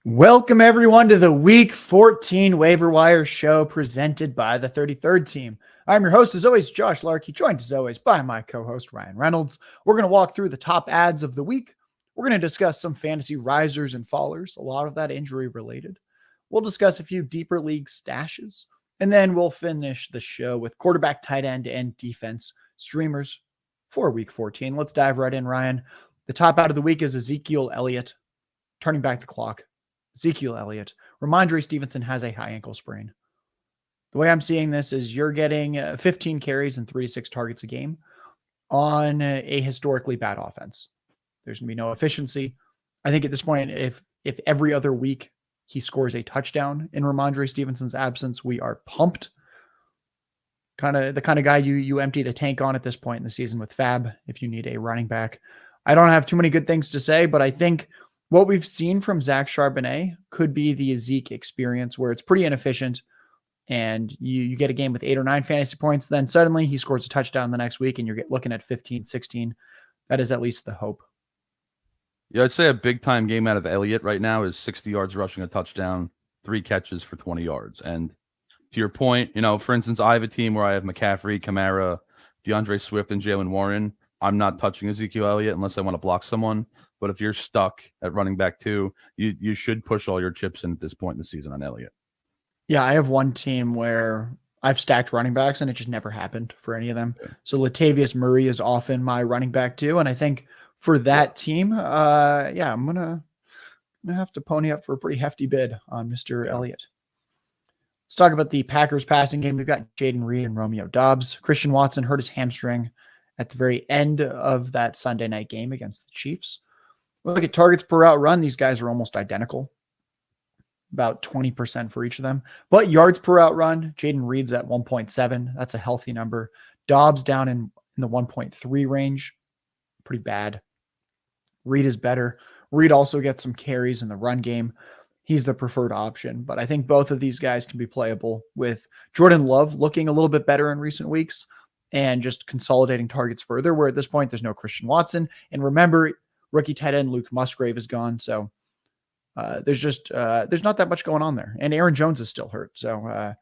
Welcome, everyone, to the Week 14 Waiver Wire show presented by the 33rd team. I'm your host, as always, Josh Larky, joined as always by my co-host, Ryan Reynolds. We're going to walk through the top ads of the week. We're going to discuss some fantasy risers and fallers, a lot of that injury related. We'll discuss a few deeper league stashes, and then we'll finish the show with quarterback, tight end, and defense streamers for Week 14. Let's dive right in, Ryan. The top ad of the week is Ezekiel Elliott, turning back the clock. Ezekiel Elliott. Ramondre Stevenson has a high ankle sprain. The way I'm seeing this is you're getting 15 carries and 3 to 6 targets a game on a historically bad offense. There's going to be no efficiency. I think at this point, if every other week he scores a touchdown in Ramondre Stevenson's absence, we are pumped. The kind of guy you empty the tank on at this point in the season with Fab if you need a running back. I don't have too many good things to say, but I think what we've seen from Zach Charbonnet could be the Zeke experience where it's pretty inefficient and you get a game with 8 or 9 fantasy points. Then suddenly he scores a touchdown the next week and you're looking at 15, 16. That is at least the hope. Yeah, I'd say a big time game out of Elliott right now is 60 yards rushing a touchdown, 3 catches for 20 yards. And to your point, for instance, I have a team where I have McCaffrey, Kamara, DeAndre Swift, and Jalen Warren. I'm not touching Ezekiel Elliott unless I want to block someone. But if you're stuck at running back 2, you should push all your chips in at this point in the season on Elliott. Yeah, I have one team where I've stacked running backs and it just never happened for any of them. Yeah. So Latavius Murray is often my running back 2. And I think for that team, I'm gonna have to pony up for a pretty hefty bid on Mr. Elliott. Let's talk about the Packers passing game. We've got Jaden Reed and Romeo Doubs. Christian Watson hurt his hamstring at the very end of that Sunday night game against the Chiefs. Look at targets per route run. These guys are almost identical, about 20% for each of them. But yards per route run, Jaden Reed's at 1.7. That's a healthy number. Dobbs down in the 1.3 range. Pretty bad. Reed is better. Reed also gets some carries in the run game. He's the preferred option. But I think both of these guys can be playable with Jordan Love looking a little bit better in recent weeks and just consolidating targets further, where at this point there's no Christian Watson. And remember, rookie tight end Luke Musgrave is gone. So there's not that much going on there. And Aaron Jones is still hurt. So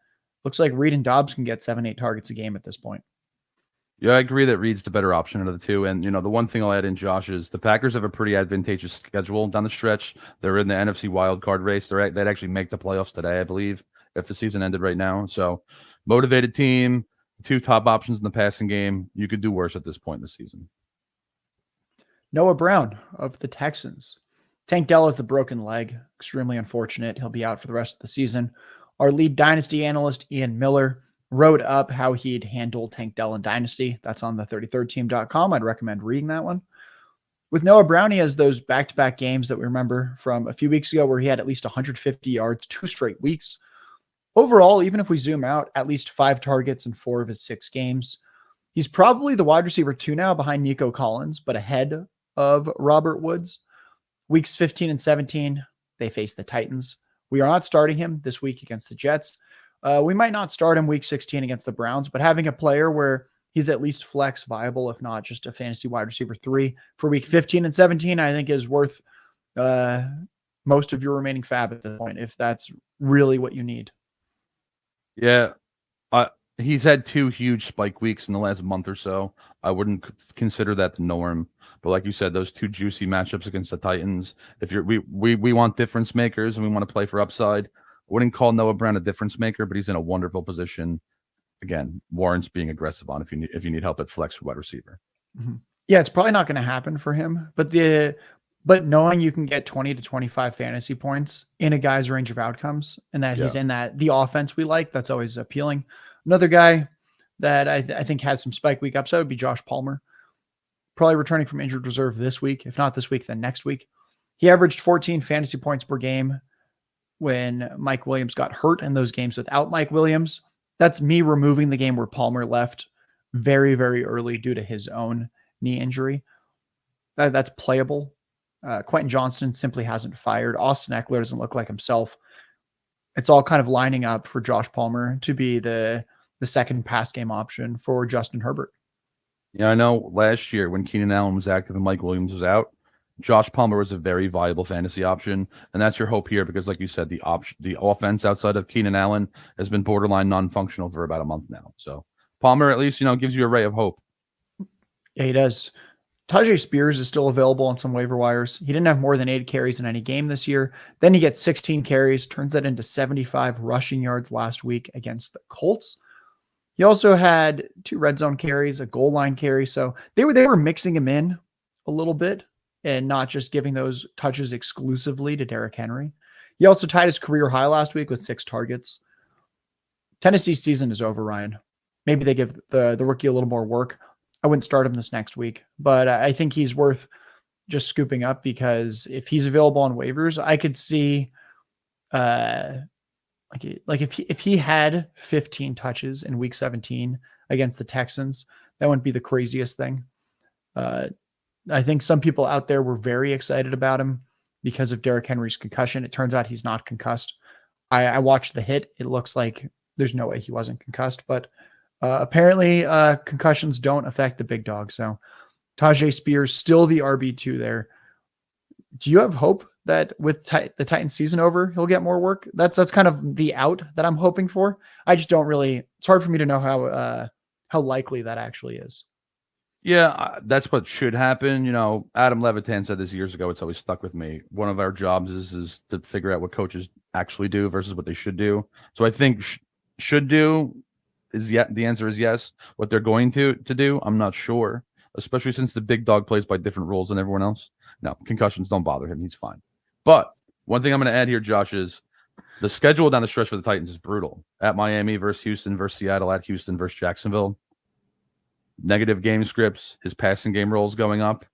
looks like Reed and Dobbs can get 7-8 targets a game at this point. Yeah, I agree that Reed's the better option out of the 2. And, the one thing I'll add in, Josh, is the Packers have a pretty advantageous schedule down the stretch. They're in the NFC wildcard race. They'd actually make the playoffs today, I believe, if the season ended right now. So motivated team, 2 top options in the passing game. You could do worse at this point in the season. Noah Brown of the Texans. Tank Dell has the broken leg. Extremely unfortunate. He'll be out for the rest of the season. Our lead dynasty analyst, Ian Miller, wrote up how he'd handle Tank Dell in Dynasty. That's on the 33rdteam.com. I'd recommend reading that one. With Noah Brown, he has those back-to-back games that we remember from a few weeks ago where he had at least 150 yards, 2 straight weeks. Overall, even if we zoom out, at least 5 targets in 4 of his 6 games. He's probably the wide receiver 2 now behind Nico Collins, but ahead of Robert Woods. Weeks 15 and 17, they face the Titans. We are not starting him this week against the Jets. We might not start him week 16 against the Browns, but having a player where he's at least flex viable, if not just a fantasy wide receiver 3 for week 15 and 17, I think is worth most of your remaining fab at this point, if that's really what you need. Yeah, he's had 2 huge spike weeks in the last month or so. I wouldn't consider that the norm. But like you said, those 2 juicy matchups against the Titans, if we want difference makers and we want to play for upside, I wouldn't call Noah Brown a difference maker, but he's in a wonderful position. Again, warrants being aggressive on if you need help at flex or wide receiver. Mm-hmm. Yeah, it's probably not going to happen for him, but knowing you can get 20 to 25 fantasy points in a guy's range of outcomes and that he's in the offense we like, that's always appealing. Another guy that I think has some spike week upside would be Josh Palmer. Probably returning from injured reserve this week. If not this week, then next week. He averaged 14 fantasy points per game when Mike Williams got hurt in those games without Mike Williams. That's me removing the game where Palmer left very, very early due to his own knee injury. That's playable. Quentin Johnston simply hasn't fired. Austin Eckler doesn't look like himself. It's all kind of lining up for Josh Palmer to be the second pass game option for Justin Herbert. Yeah, I know last year when Keenan Allen was active and Mike Williams was out, Josh Palmer was a very viable fantasy option, and that's your hope here because, like you said, the offense outside of Keenan Allen has been borderline non-functional for about a month now. So Palmer, at least, gives you a ray of hope. Yeah, he does. Tyjae Spears is still available on some waiver wires. He didn't have more than 8 carries in any game this year. Then he gets 16 carries, turns that into 75 rushing yards last week against the Colts. He also had 2 red zone carries, a goal line carry. So they were mixing him in a little bit and not just giving those touches exclusively to Derrick Henry. He also tied his career high last week with 6 targets. Tennessee's season is over, Ryan. Maybe they give the rookie a little more work. I wouldn't start him this next week, but I think he's worth just scooping up because if he's available on waivers, I could see like if he had 15 touches in week 17 against the Texans, that wouldn't be the craziest thing. I think some people out there were very excited about him because of Derrick Henry's concussion. It turns out he's not concussed. I watched the hit. It looks like there's no way he wasn't concussed, but apparently concussions don't affect the big dog. So Tyjae Spears still the RB2 there. Do you have hope that with the Titans season over, he'll get more work? That's kind of the out that I'm hoping for. I just don't really, it's hard for me to know how likely that actually is. Yeah, that's what should happen. Adam Levitan said this years ago. It's always stuck with me. One of our jobs is to figure out what coaches actually do versus what they should do. So I think should do is the answer is yes. What they're going to do, I'm not sure, especially since the big dog plays by different rules than everyone else. No, concussions don't bother him. He's fine. But one thing I'm going to add here, Josh, is the schedule down the stretch for the Titans is brutal. At Miami versus Houston versus Seattle, at Houston versus Jacksonville. Negative game scripts, his passing game roles going up.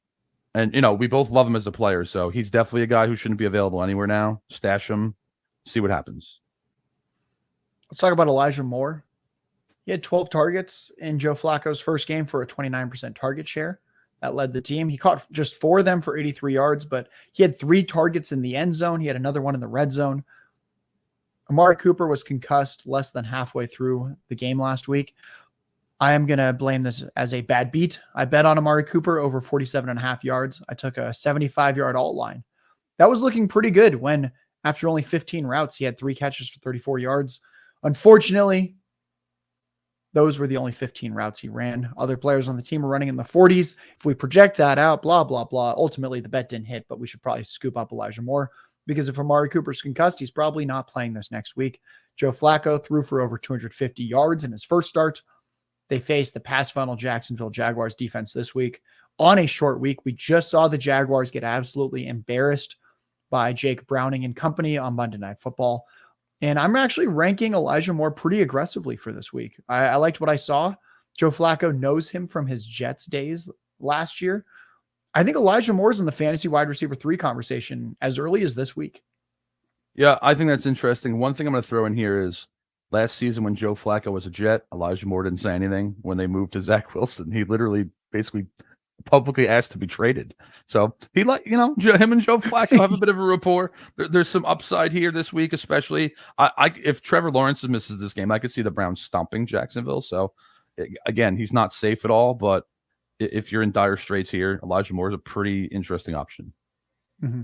And, we both love him as a player, so he's definitely a guy who shouldn't be available anywhere now. Stash him, see what happens. Let's talk about Elijah Moore. He had 12 targets in Joe Flacco's first game for a 29% target share. That led the team. He caught just 4 of them for 83 yards, but he had 3 targets in the end zone. He had another one in the red zone. Amari Cooper was concussed less than halfway through the game last week. I am going to blame this as a bad beat. I bet on Amari Cooper over 47.5 yards. I took a 75-yard alt line. That was looking pretty good when, after only 15 routes, he had 3 catches for 34 yards. Unfortunately, those were the only 15 routes he ran. Other players on the team were running in the 40s. If we project that out, blah, blah, blah. Ultimately, the bet didn't hit, but we should probably scoop up Elijah Moore because if Amari Cooper's concussed, he's probably not playing this next week. Joe Flacco threw for over 250 yards in his first start. They faced the pass funnel Jacksonville Jaguars defense this week. On a short week, we just saw the Jaguars get absolutely embarrassed by Jake Browning and company on Monday Night Football. And I'm actually ranking Elijah Moore pretty aggressively for this week. I liked what I saw. Joe Flacco knows him from his Jets days last year. I think Elijah Moore's in the fantasy wide receiver 3 conversation as early as this week. Yeah, I think that's interesting. One thing I'm going to throw in here is last season when Joe Flacco was a Jet, Elijah Moore didn't say anything. When they moved to Zach Wilson, he literally basically publicly asked to be traded. So he him and Joe Flacco have a bit of a rapport. There's some upside here this week, especially. If Trevor Lawrence misses this game, I could see the Browns stomping Jacksonville. So again, he's not safe at all. But if you're in dire straits here, Elijah Moore is a pretty interesting option. Mm-hmm.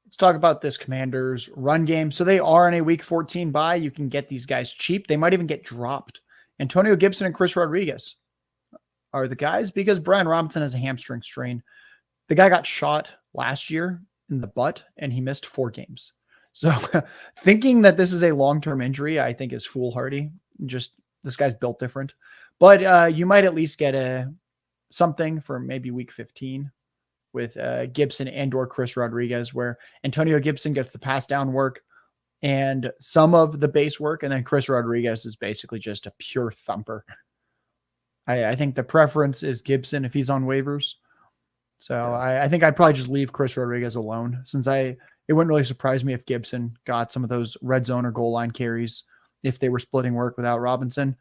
Let's talk about this Commanders run game. So they are in a week 14 bye. You can get these guys cheap. They might even get dropped. Antonio Gibson and Chris Rodriguez are the guys because Brian Robinson has a hamstring strain. The guy got shot last year in the butt and he missed 4 games. So thinking that this is a long-term injury, I think is foolhardy. Just this guy's built different, but you might at least get something for maybe week 15 with Gibson and or Chris Rodriguez, where Antonio Gibson gets the pass down work and some of the base work. And then Chris Rodriguez is basically just a pure thumper. I think the preference is Gibson if he's on waivers. So yeah. I think I'd probably just leave Chris Rodriguez alone since it wouldn't really surprise me if Gibson got some of those red zone or goal line carries if they were splitting work without Robinson.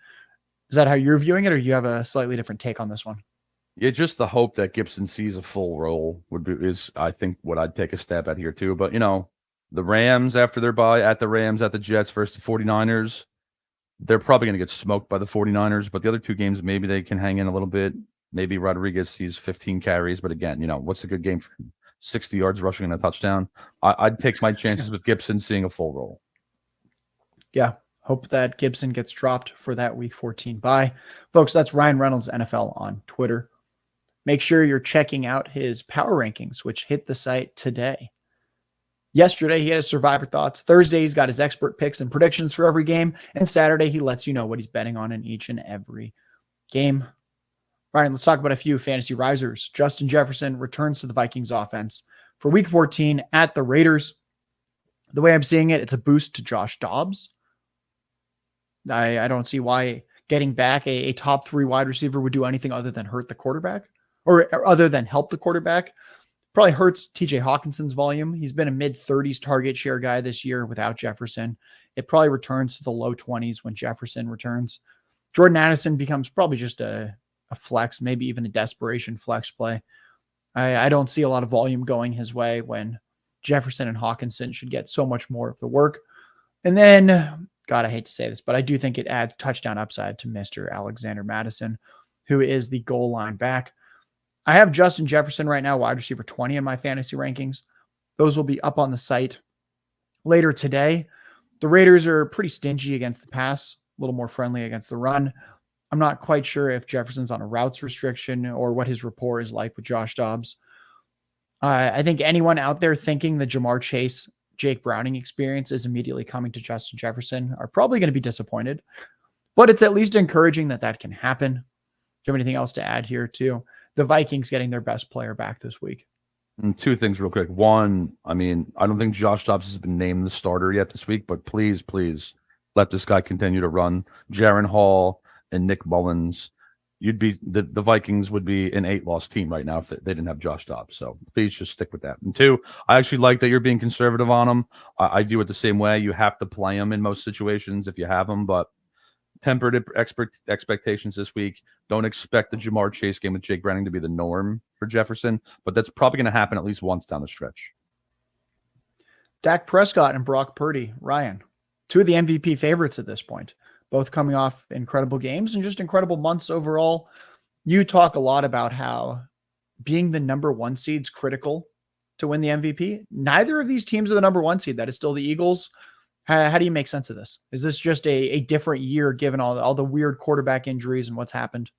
Is that how you're viewing it, or do you have a slightly different take on this one? Yeah, just the hope that Gibson sees a full role is I think what I'd take a stab at here too. But the Rams after their bye, at the Rams, at the Jets versus the 49ers, they're probably going to get smoked by the 49ers, but the other 2 games, maybe they can hang in a little bit. Maybe Rodriguez sees 15 carries, but again, what's a good game for him? 60 yards rushing and a touchdown. I'd take my chances with Gibson seeing a full role. Yeah. Hope that Gibson gets dropped for that week 14 bye. Folks, that's Ryan Reynolds NFL on Twitter. Make sure you're checking out his power rankings, which hit the site today. Yesterday, he had his survivor thoughts. Thursday, he's got his expert picks and predictions for every game. And Saturday, he lets you know what he's betting on in each and every game. Ryan, let's talk about a few fantasy risers. Justin Jefferson returns to the Vikings offense for week 14 at the Raiders. The way I'm seeing it, it's a boost to Josh Dobbs. I don't see why getting back a top 3 wide receiver would do anything other than hurt the quarterback or other than help the quarterback. Probably hurts TJ Hawkinson's volume. He's been a mid-30s target share guy this year without Jefferson. It probably returns to the low 20s when Jefferson returns. Jordan Addison becomes probably just a flex, maybe even a desperation flex play. I don't see a lot of volume going his way when Jefferson and Hawkinson should get so much more of the work. And then, God, I hate to say this, but I do think it adds touchdown upside to Mr. Alexander Mattison, who is the goal line back. I have Justin Jefferson right now, wide receiver 20 in my fantasy rankings. Those will be up on the site later today. The Raiders are pretty stingy against the pass, a little more friendly against the run. I'm not quite sure if Jefferson's on a routes restriction or what his rapport is like with Josh Dobbs. I think anyone out there thinking the Jamar Chase, Jake Browning experience is immediately coming to Justin Jefferson are probably going to be disappointed, but it's at least encouraging that can happen. Do you have anything else to add here too? The Vikings getting their best player back this week. And 2 things real quick. One, I don't think Josh Dobbs has been named the starter yet this week, but please let this guy continue to run. Jaron Hall and Nick Mullins, the Vikings would be an 8-loss team right now if they didn't have Josh Dobbs. So please just stick with that. And 2, I actually like that you're being conservative on him. I view it the same way. You have to play him in most situations if you have him, but tempered expectations this week. Don't expect the Jamar Chase game with Jake Browning to be the norm for Jefferson, but that's probably going to happen at least once down the stretch. Dak Prescott and Brock Purdy, Ryan, 2 of the MVP favorites at this point, both coming off incredible games and just incredible months overall. You talk a lot about how being the number 1 seed is critical to win the MVP. Neither of these teams are the number 1 seed. That is still the Eagles. How do you make sense of this? Is this just a different year given all the weird quarterback injuries and what's happened?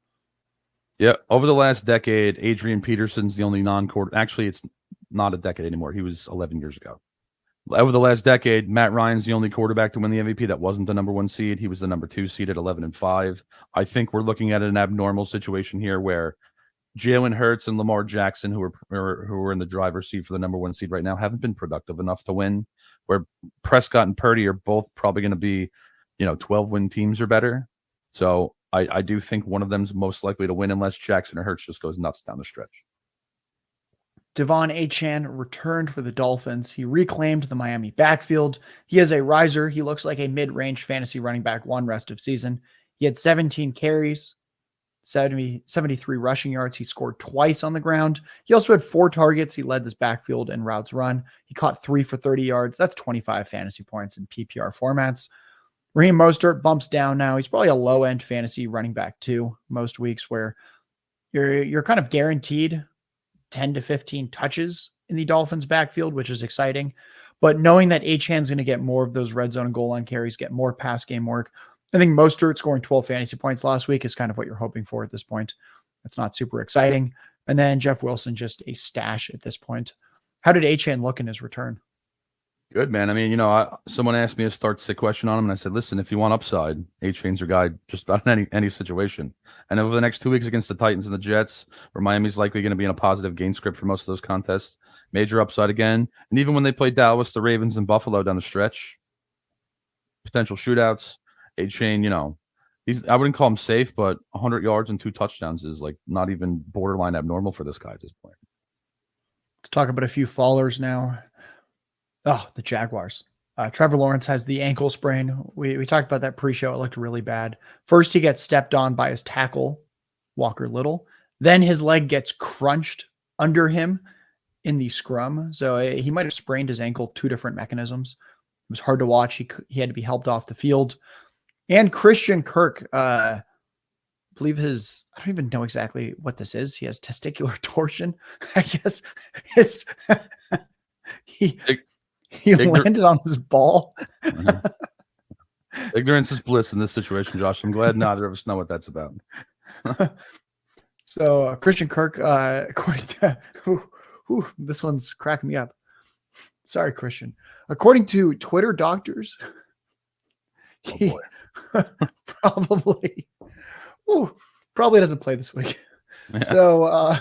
Yeah, over the last decade, Adrian Peterson's the only non-quarter. Actually, it's not a decade anymore. He was 11 years ago. Over the last decade, Matt Ryan's the only quarterback to win the MVP that wasn't the number 1 seed. He was the number 2 seed at 11-5. I think we're looking at an abnormal situation here where Jalen Hurts and Lamar Jackson, who are in the driver's seat for the number 1 seed right now, haven't been productive enough to win. Where Prescott and Purdy are both probably going to be, 12-win teams or better. So I do think one of them's most likely to win unless Jackson or Hurts just goes nuts down the stretch. Devon Achane returned for the Dolphins. He reclaimed the Miami backfield. He is a riser. He looks like a mid-range fantasy running back 1 rest of season. He had 17 carries, 73 rushing yards. He scored twice on the ground. He also had 4 targets. He led this backfield in routes run. He caught 3 for 30 yards. That's 25 fantasy points in PPR formats. Raheem Mostert bumps down now. He's probably a low-end fantasy running back 2 most weeks where you're kind of guaranteed 10 to 15 touches in the Dolphins backfield, which is exciting. But knowing that Achane's going to get more of those red zone and goal line carries, get more pass game work, I think Mostert scoring 12 fantasy points last week is kind of what you're hoping for at this point. That's not super exciting. And then Jeff Wilson, just a stash at this point. How did Achane look in his return? Good, man. Someone asked me a start-sit question on him, and I said, listen, if you want upside, Achane's your guy just about in any situation. And over the next 2 weeks against the Titans and the Jets, where Miami's likely going to be in a positive gain script for most of those contests, major upside again. And even when they play Dallas, the Ravens, and Buffalo down the stretch, potential shootouts, Achane, I wouldn't call him safe, but 100 yards and 2 touchdowns is like not even borderline abnormal for this guy at this point. Let's talk about a few fallers now. Oh, the Jaguars. Trevor Lawrence has the ankle sprain. We talked about that pre-show. It looked really bad. First, he gets stepped on by his tackle, Walker Little. Then his leg gets crunched under him in the scrum. So he might have sprained his ankle 2 different mechanisms. It was hard to watch. He had to be helped off the field. And Christian Kirk believe I don't even know exactly what this is. He has testicular torsion. I guess his, he landed on his ball. Ignorance is bliss in this situation, Josh. I'm glad neither of us know what that's about. So Christian Kirk, according to this one's cracking me up. Sorry, Christian. According to Twitter doctors, he probably doesn't play this week. Yeah. So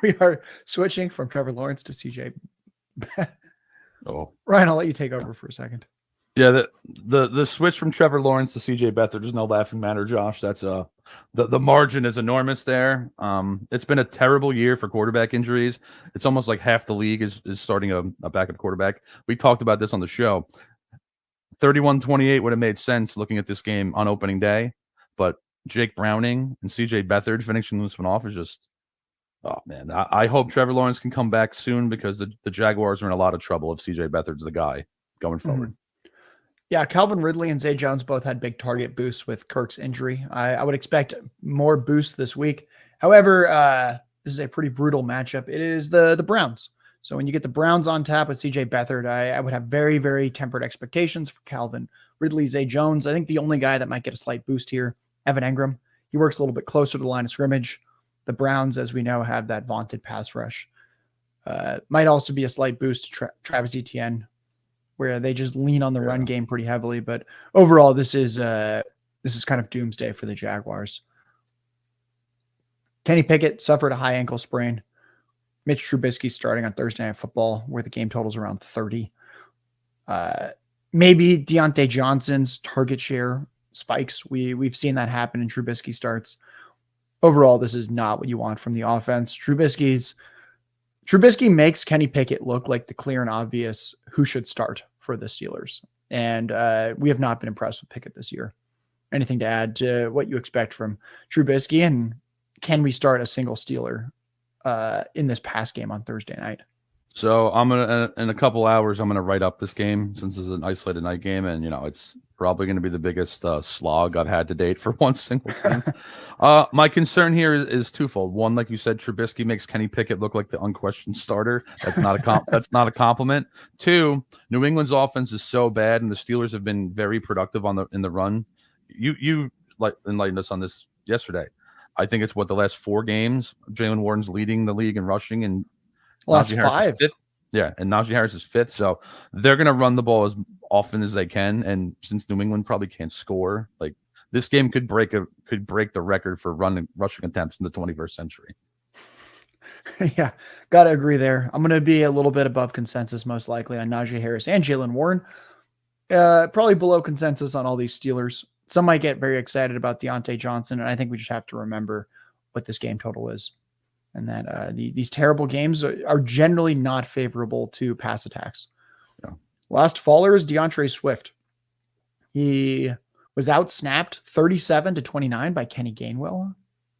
we are switching from Trevor Lawrence to CJ. Ryan, I'll let you take over for a second. Yeah, the switch from Trevor Lawrence to CJ Beathard, there's no laughing matter, Josh. That's the margin is enormous there. It's been a terrible year for quarterback injuries. It's almost like half the league is starting a backup quarterback. We talked about this on the show. 31-28 would have made sense looking at this game on opening day, but Jake Browning and CJ Beathard finishing this one off is just, oh man. I hope Trevor Lawrence can come back soon because the Jaguars are in a lot of trouble if CJ Beathard's the guy going forward. Mm-hmm. Yeah, Calvin Ridley and Zay Jones both had big target boosts with Kirk's injury. I would expect more boosts this week. However, this is a pretty brutal matchup. It is the Browns. So when you get the Browns on tap with CJ Beathard, I would have very, very tempered expectations for Calvin Ridley, Zay Jones. I think the only guy that might get a slight boost here, Evan Engram. He works a little bit closer to the line of scrimmage. The Browns, as we know, have that vaunted pass rush. Might also be a slight boost to Travis Etienne, where they just lean on the run game pretty heavily. But overall, this is kind of doomsday for the Jaguars. Kenny Pickett suffered a high ankle sprain. Mitch Trubisky starting on Thursday Night Football, where the game total's around 30. Maybe Deontay Johnson's target share spikes. We've seen that happen in Trubisky starts. Overall, this is not what you want from the offense. Trubisky makes Kenny Pickett look like the clear and obvious who should start for the Steelers. And we have not been impressed with Pickett this year. Anything to add to what you expect from Trubisky? And can we start a single Steeler in this pass game on Thursday night? So I'm gonna in a couple hours I'm gonna write up this game since it's an isolated night game, and it's probably gonna be the biggest slog I've had to date for one single team. My concern here is twofold. One, like you said, Trubisky makes Kenny Pickett look like the unquestioned starter. That's not a compliment. Two, New England's offense is so bad, and the Steelers have been very productive in the run. You enlightened us on this yesterday. I think it's the last 4 games. Jalen Warren's leading the league in rushing, and last 5. Yeah, and Najee Harris is 5th. So they're going to run the ball as often as they can. And since New England probably can't score, this game could break the record for rushing attempts in the 21st century. Yeah, got to agree there. I'm going to be a little bit above consensus most likely on Najee Harris and Jalen Warren. Probably below consensus on all these Steelers. Some might get very excited about Deontay Johnson, and I think we just have to remember what this game total is. And that these terrible games are generally not favorable to pass attacks. Yeah. Last faller is DeAndre Swift. He was outsnapped 37-29 by Kenny Gainwell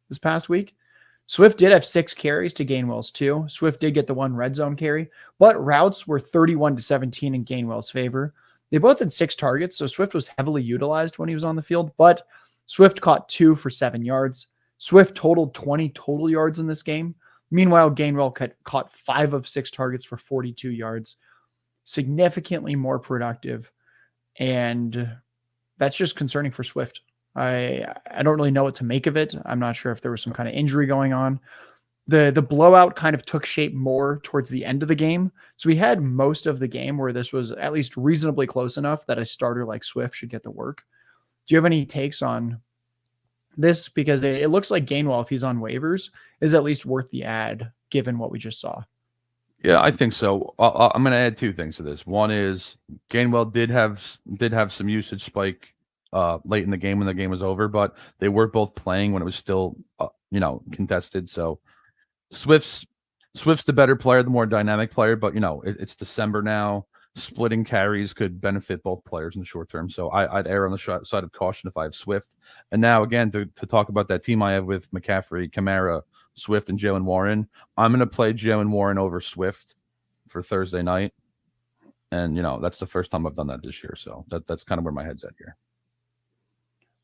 this past week. Swift did have 6 carries to Gainwell's 2. Swift did get the 1 red zone carry, but routes were 31-17 in Gainwell's favor. They both had 6 targets, so Swift was heavily utilized when he was on the field, but Swift caught 2 for 7 yards. Swift totaled 20 total yards in this game. Meanwhile, Gainwell caught 5 of 6 targets for 42 yards. Significantly more productive. And that's just concerning for Swift. I don't really know what to make of it. I'm not sure if there was some kind of injury going on. The blowout kind of took shape more towards the end of the game. So we had most of the game where this was at least reasonably close enough that a starter like Swift should get to work. Do you have any takes on this? Because it looks like Gainwell, if he's on waivers, is at least worth the ad given what we just saw. Yeah, I think so. I'm going to add 2 things to this. One is Gainwell did have some usage spike late in the game when the game was over, but they were both playing when it was still contested. So Swift's the better player, the more dynamic player, but it's December now. Splitting carries could benefit both players in the short term. So I'd err on the side of caution if I have Swift. And now, again, to talk about that team I have with McCaffrey, Kamara, Swift, and Jalen Warren, I'm going to play Jalen Warren over Swift for Thursday night. And, that's the first time I've done that this year. So that's kind of where my head's at here.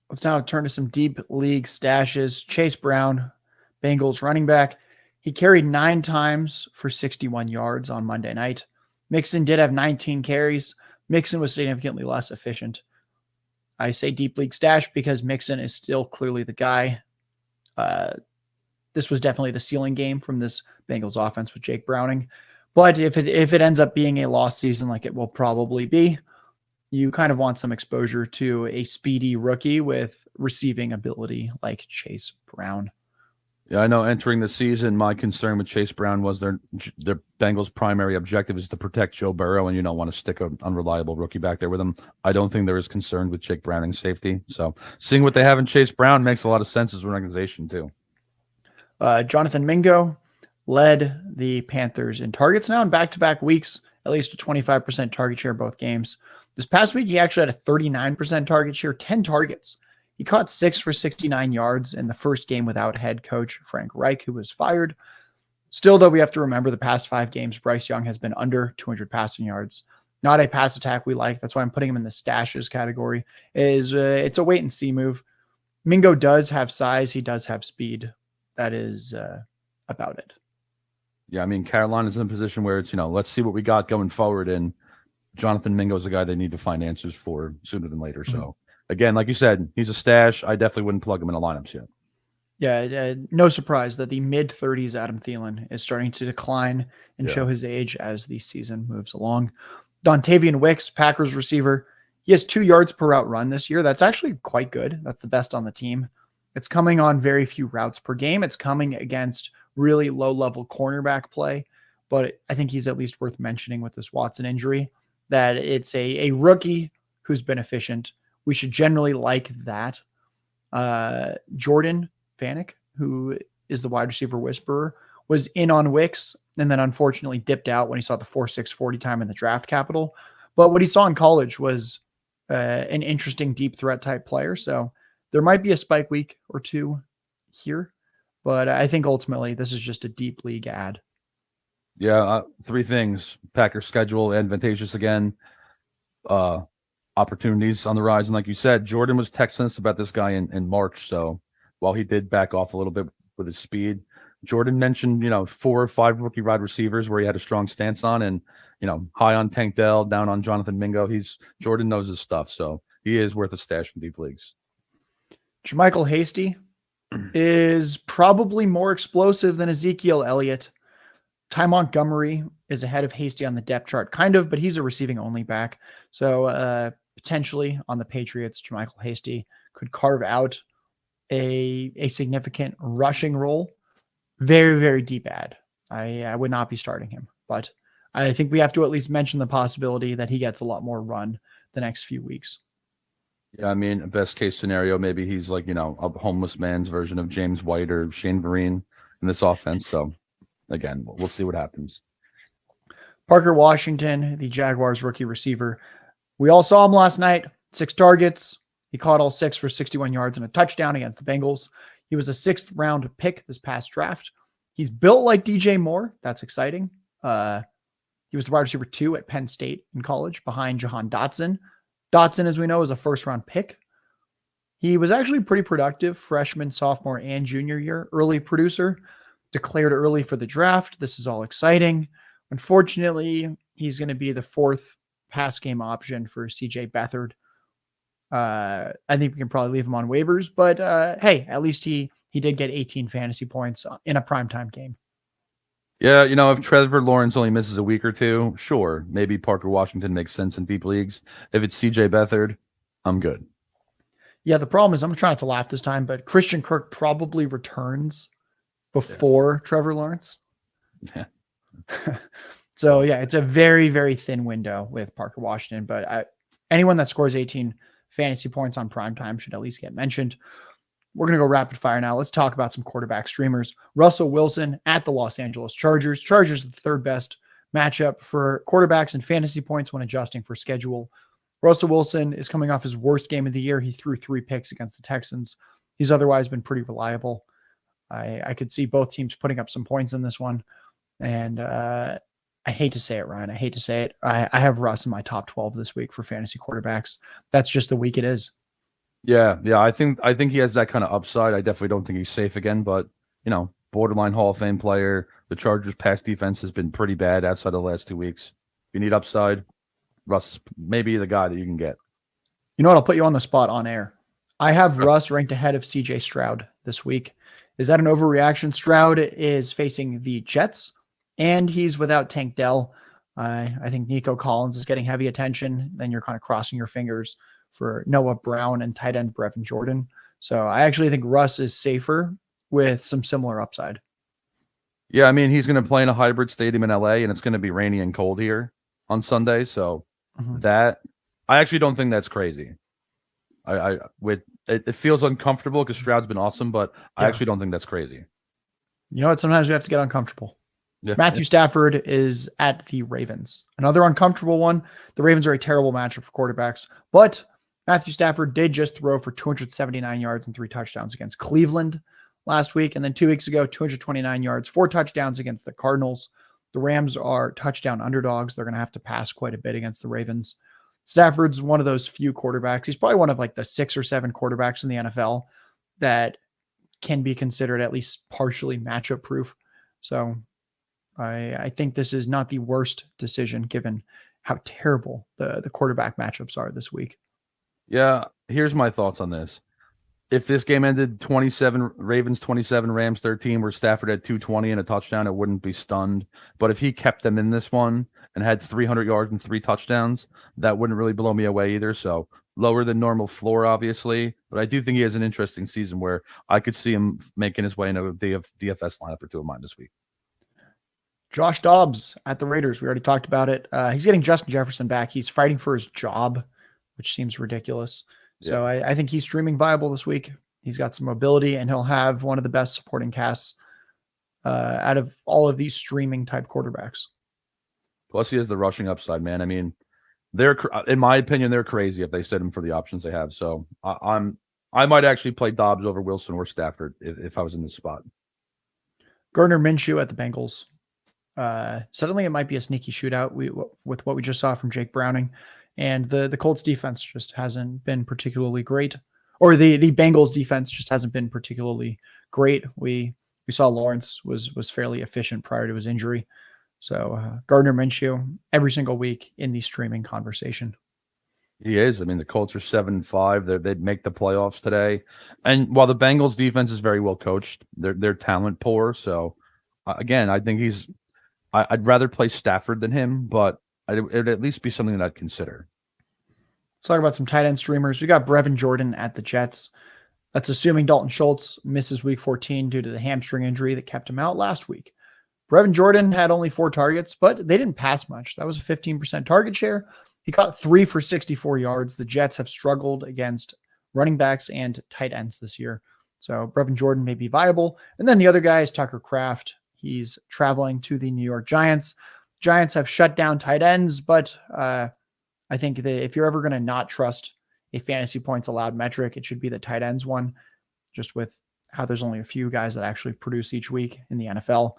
Let's now turn to some deep league stashes. Chase Brown, Bengals running back. He carried 9 times for 61 yards on Monday night. Mixon did have 19 carries. Mixon was significantly less efficient. I say deep league stash because Mixon is still clearly the guy. This was definitely the ceiling game from this Bengals offense with Jake Browning. But if it ends up being a lost season like it will probably be, you kind of want some exposure to a speedy rookie with receiving ability like Chase Brown. Yeah, I know entering the season, my concern with Chase Brown was their Bengals' primary objective is to protect Joe Burrow, and you don't want to stick an unreliable rookie back there with him. I don't think they're as concerned with Jake Browning's safety. So seeing what they have in Chase Brown makes a lot of sense as an organization too. Jonathan Mingo led the Panthers in targets now in back-to-back weeks, at least a 25% target share both games. This past week, he actually had a 39% target share, 10 targets. He caught 6 for 69 yards in the first game without head coach Frank Reich, who was fired. Still, though, we have to remember the past 5 games, Bryce Young has been under 200 passing yards. Not a pass attack we like. That's why I'm putting him in the stashes category. It's a wait-and-see move. Mingo does have size. He does have speed. That is about it. Yeah, I mean, Carolina's in a position where it's, let's see what we got going forward, and Jonathan Mingo is a guy they need to find answers for sooner than later. Mm-hmm. So, again, like you said, he's a stash. I definitely wouldn't plug him in the lineups yet. Yeah, no surprise that the mid-30s Adam Thielen is starting to decline and show his age as the season moves along. Dontavian Wicks, Packers receiver, he has 2 yards per route run this year. That's actually quite good. That's the best on the team. It's coming on very few routes per game. It's coming against really low-level cornerback play, but I think he's at least worth mentioning with this Watson injury, that it's a rookie who's been efficient. We should generally like that. Jordan Vanek, who is the wide receiver whisperer, was in on Wicks and then unfortunately dipped out when he saw the 4.6 40 time in the draft capital. But what he saw in college was an interesting deep threat type player. So there might be a spike week or two here, but I think ultimately this is just a deep league ad. Yeah, 3 things. Packers schedule advantageous again. Opportunities on the rise. And like you said, Jordan was texting us about this guy in March. So while he did back off a little bit with his speed, Jordan mentioned, 4 or 5 rookie wide receivers where he had a strong stance on, and, high on Tank Dell, down on Jonathan Mingo. Jordan knows his stuff. So he is worth a stash in deep leagues. Jermichael Hasty is probably more explosive than Ezekiel Elliott. Ty Montgomery is ahead of Hasty on the depth chart, kind of, but he's a receiving only back. So potentially on the Patriots, Jermichael Hasty could carve out a significant rushing role. Very, very deep ad. I would not be starting him, but I think we have to at least mention the possibility that he gets a lot more run the next few weeks. Yeah, I mean, best case scenario, maybe he's like, a homeless man's version of James White or Shane Vereen in this offense. So, again, we'll see what happens. Parker Washington, the Jaguars rookie receiver. We all saw him last night. 6 targets. He caught all 6 for 61 yards and a touchdown against the Bengals. He was a 6th round pick this past draft. He's built like DJ Moore. That's exciting. He was the wide receiver 2 at Penn State in college behind Jahan Dotson. Dotson, as we know, is a 1st-round pick. He was actually pretty productive freshman, sophomore, and junior year. Early producer, declared early for the draft. This is all exciting. Unfortunately, he's going to be the 4th pass game option for CJ Beathard. I think we can probably leave him on waivers, but hey, at least he did get 18 fantasy points in a primetime game. Yeah, if Trevor Lawrence only misses a week or 2, sure, maybe Parker Washington makes sense in deep leagues. If it's CJ Beathard, I'm good. Yeah, the problem is I'm trying not to laugh this time, but Christian Kirk probably returns before Trevor Lawrence. Yeah. So, yeah, it's a very, very thin window with Parker Washington, but anyone that scores 18 fantasy points on primetime should at least get mentioned. We're going to go rapid fire now. Let's talk about some quarterback streamers. Russell Wilson at the Los Angeles Chargers. Chargers are the 3rd best matchup for quarterbacks and fantasy points when adjusting for schedule. Russell Wilson is coming off his worst game of the year. He threw 3 picks against the Texans. He's otherwise been pretty reliable. I could see both teams putting up some points in this one. And I hate to say it, Ryan. I hate to say it. I have Russ in my top 12 this week for fantasy quarterbacks. That's just the week it is. Yeah. I think he has that kind of upside. I definitely don't think he's safe again, but borderline Hall of Fame player. The Chargers' pass defense has been pretty bad outside of the last 2 weeks. If you need upside, Russ is maybe the guy that you can get. You know what? I'll put you on the spot on air. I have Russ ranked ahead of CJ Stroud this week. Is that an overreaction? Stroud is facing the Jets, and he's without Tank Dell. I think Nico Collins is getting heavy attention. Then you're kind of crossing your fingers for Noah Brown and tight end Brevin Jordan. So I actually think Russ is safer with some similar upside. Yeah, I mean, he's going to play in a hybrid stadium in LA, and it's going to be rainy and cold here on Sunday. So I actually don't think that's crazy. It feels uncomfortable because Stroud's been awesome, but I actually don't think that's crazy. You know what? Sometimes we have to get uncomfortable. Yeah. Matthew Stafford is at the Ravens. Another uncomfortable one. The Ravens are a terrible matchup for quarterbacks, but Matthew Stafford did just throw for 279 yards and 3 touchdowns against Cleveland last week. And then 2 weeks ago, 229 yards, 4 touchdowns against the Cardinals. The Rams are touchdown underdogs. They're going to have to pass quite a bit against the Ravens. Stafford's one of those few quarterbacks. He's probably one of like the 6 or 7 quarterbacks in the NFL that can be considered at least partially matchup proof. So I think this is not the worst decision given how terrible the quarterback matchups are this week. Yeah, here's my thoughts on this. If this game ended 27, Ravens 27, Rams 13, where Stafford had 220 and a touchdown, it wouldn't be stunned. But if he kept them in this one and had 300 yards and 3 touchdowns, that wouldn't really blow me away either. So lower than normal floor, obviously. But I do think he has an interesting season where I could see him making his way into a DFS lineup or 2 of mine this week. Josh Dobbs at the Raiders. We already talked about it. He's getting Justin Jefferson back. He's fighting for his job, which seems ridiculous. So I think he's streaming viable this week. He's got some mobility, and he'll have one of the best supporting casts out of all of these streaming type quarterbacks. Plus, he has the rushing upside, man. I mean, in my opinion, they're crazy if they set him for the options they have. So I might actually play Dobbs over Wilson or Stafford if I was in this spot. Gardner Minshew at the Bengals. Suddenly, it might be a sneaky shootout with what we just saw from Jake Browning. And the Colts defense just hasn't been particularly great, or the Bengals defense just hasn't been particularly great. We saw Lawrence was fairly efficient prior to his injury. So Gardner Minshew every single week in the streaming conversation. He is. I mean, the Colts are 7-5. They'd make the playoffs today. And while the Bengals defense is very well coached, they're talent poor. So again, I think I'd rather play Stafford than him, but it would at least be something that I'd consider. Let's talk about some tight end streamers. We got Brevin Jordan at the Jets. That's assuming Dalton Schultz misses week 14 due to the hamstring injury that kept him out last week. Brevin Jordan had only 4 targets, but they didn't pass much. That was a 15% target share. He caught 3 for 64 yards. The Jets have struggled against running backs and tight ends this year. So Brevin Jordan may be viable. And then the other guy is Tucker Kraft. He's traveling to the New York Giants. Giants have shut down tight ends, but I think that if you're ever going to not trust a fantasy points allowed metric, it should be the tight ends one, just with how there's only a few guys that actually produce each week in the NFL.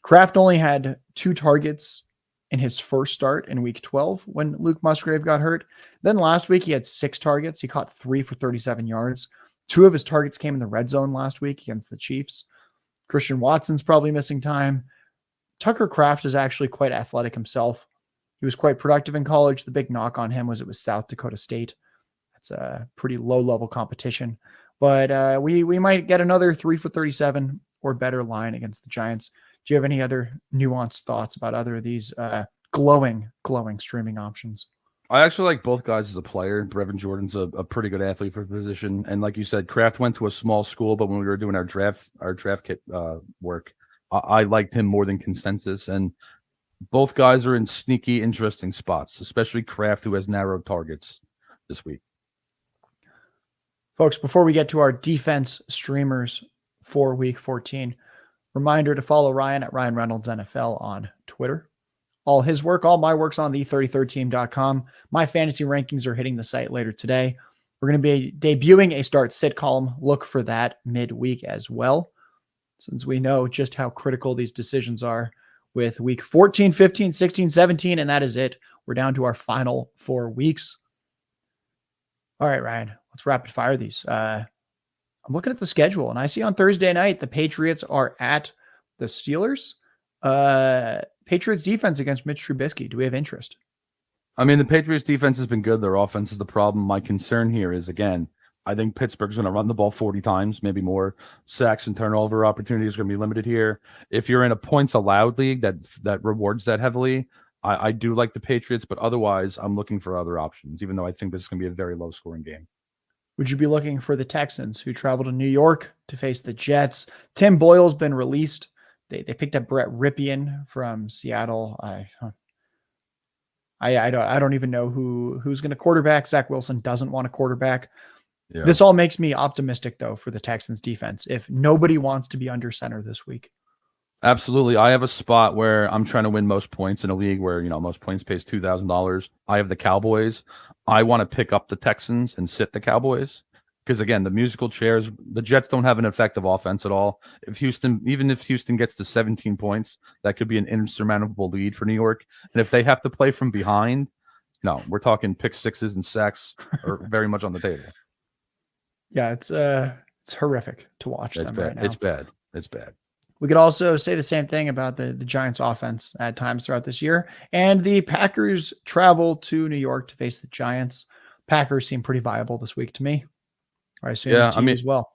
Kraft only had 2 targets in his first start in week 12 when Luke Musgrave got hurt. Then last week he had 6 targets. He caught 3 for 37 yards. 2 of his targets came in the red zone last week against the Chiefs. Christian Watson's probably missing time. Tucker Kraft is actually quite athletic himself. He was quite productive in college. The big knock on him was it was South Dakota State. That's a pretty low-level competition. But we might get another 3 for 37 or better line against the Giants. Do you have any other nuanced thoughts about other of these glowing streaming options? I actually like both guys as a player. Brevin Jordan's a pretty good athlete for the position. And like you said, Kraft went to a small school, but when we were doing our draft kit work, I liked him more than consensus. And both guys are in sneaky, interesting spots, especially Kraft, who has narrow targets this week. Folks, before we get to our defense streamers for week 14, reminder to follow Ryan at Ryan Reynolds NFL on Twitter. All his work, all my work's on the33rdteam.com. My fantasy rankings are hitting the site later today. We're going to be debuting a start-sit column. Look for that midweek as well. Since we know just how critical these decisions are, with week 14, 15, 16, 17, and that is it. We're down to our final 4 weeks. All right, Ryan, let's rapid fire these. I'm looking at the schedule, and I see on Thursday night the Patriots are at the Steelers. Patriots defense against Mitch Trubisky. Do we have interest? I mean, the Patriots defense has been good. Their offense is the problem. My concern here is, again, I think Pittsburgh's going to run the ball 40 times, maybe more. Sacks and turnover opportunities are going to be limited here. If you're in a points allowed league that rewards that heavily, I do like the Patriots, but otherwise I'm looking for other options, even though I think this is going to be a very low scoring game. Would you be looking for the Texans, who travel to New York to face the Jets? Tim Boyle's been released. They picked up Brett Ripien from Seattle. I don't even know who's going to quarterback. Zach Wilson doesn't want a quarterback. Yeah. This all makes me optimistic, though, for the Texans defense, if nobody wants to be under center this week. Absolutely. I have a spot where I'm trying to win most points in a league where, most points pays $2,000. I have the Cowboys. I want to pick up the Texans and sit the Cowboys because, again, the musical chairs, the Jets don't have an effective offense at all. Even if Houston gets to 17 points, that could be an insurmountable lead for New York. And if they have to play from behind, no, we're talking pick sixes and sacks are very much on the table. Yeah, it's horrific to watch them right now. It's bad. It's bad. We could also say the same thing about the Giants offense at times throughout this year. And the Packers travel to New York to face the Giants. Packers seem pretty viable this week to me. I assume as well.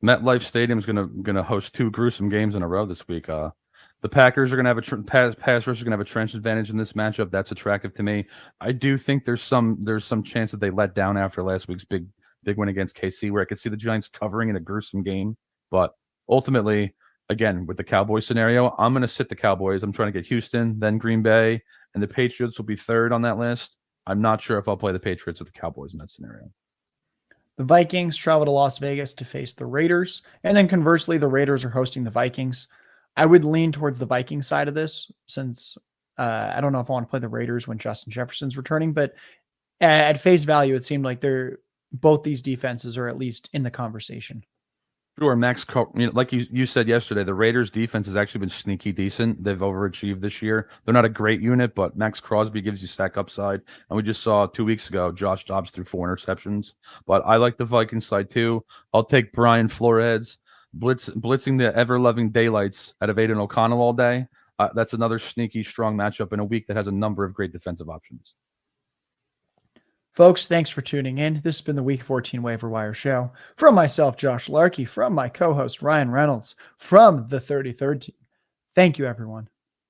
MetLife Stadium is gonna host 2 gruesome games in a row this week. The Packers are gonna have a pass rush are gonna have a trench advantage in this matchup. That's attractive to me. I do think there's some chance that they let down after last week's big win against KC, where I could see the Giants covering in a gruesome game. But ultimately, again, with the Cowboys scenario, I'm going to sit the Cowboys. I'm trying to get Houston, then Green Bay, and the Patriots will be third on that list. I'm not sure if I'll play the Patriots or the Cowboys in that scenario. The Vikings travel to Las Vegas to face the Raiders, and then conversely, the Raiders are hosting the Vikings. I would lean towards the Viking side of this since I don't know if I want to play the Raiders when Justin Jefferson's returning, but at face value, it seemed like both these defenses are at least in the conversation. Sure, like you said yesterday, the Raiders' defense has actually been sneaky decent. They've overachieved this year. They're not a great unit, but Max Crosby gives you stack upside. And we just saw 2 weeks ago, Josh Dobbs threw 4 interceptions. But I like the Vikings side too. I'll take Brian Flores blitzing the ever-loving daylights out of Aiden O'Connell all day. That's another sneaky, strong matchup in a week that has a number of great defensive options. Folks, thanks for tuning in. This has been the Week 14 Waiver Wire Show. From myself, Josh Larky, from my co-host, Ryan Reynolds, from the 33rd team. Thank you, everyone.